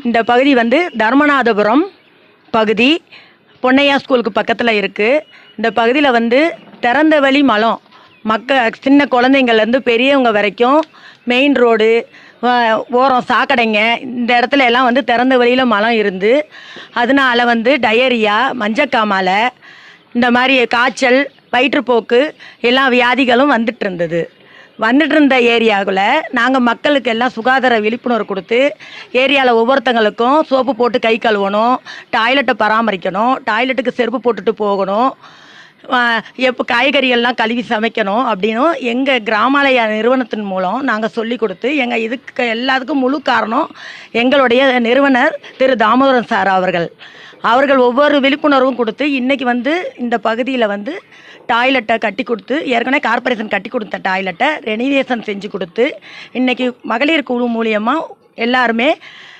இந்த பகுதி வந்து தர்மநாதபுரம் பகுதி, பொன்னையா ஸ்கூலுக்கு பக்கத்தில் இருக்குது. இந்த பகுதியில் வந்து திறந்த வெளி மலம், சின்ன குழந்தைங்கள்லேருந்து பெரியவங்க வரைக்கும் மெயின் ரோடு, ஓரம் சாக்கடைங்க, இந்த இடத்துல எல்லாம் வந்து திறந்த வெளியில் மலம் இருந்து அதனால வந்து டயரியா, மஞ்சக்காமாலை, இந்த மாதிரி காய்ச்சல், வயிற்றுப்போக்கு எல்லா வியாதிகளும் வந்துட்டு இருந்த ஏரியாவில் நாங்கள் மக்களுக்கு எல்லாம் சுகாதார விழிப்புணர்வு கொடுத்து ஏரியாவில் ஒவ்வொருத்தங்களுக்கும் சோப்பு போட்டு கை கழுவணும், டாய்லெட்டை பராமரிக்கணும், டாய்லெட்டுக்கு செருப்பு போட்டுட்டு போகணும், எப்போ காய்கறிகள்லாம் கழுவி சமைக்கணும் அப்படின்னும் எங்கள் கிராமாலய நிறுவனத்தின் மூலம் நாங்கள் சொல்லி கொடுத்து எங்கள் இதுக்கு எல்லாத்துக்கும் முழு காரணம் எங்களுடைய நிறுவனர் திரு தாமோதரன் சார் அவர்கள் ஒவ்வொரு விழிப்புணர்வும் கொடுத்து இன்றைக்கி வந்து இந்த பகுதியில் வந்து டாய்லெட்டை கட்டி கொடுத்து, ஏற்கனவே கார்ப்பரேஷன் கட்டி கொடுத்த டாய்லெட்டை ரெனிவேஷன் செஞ்சு கொடுத்து இன்றைக்கி மகளிர் குழு மூலியமாக எல்லாருமே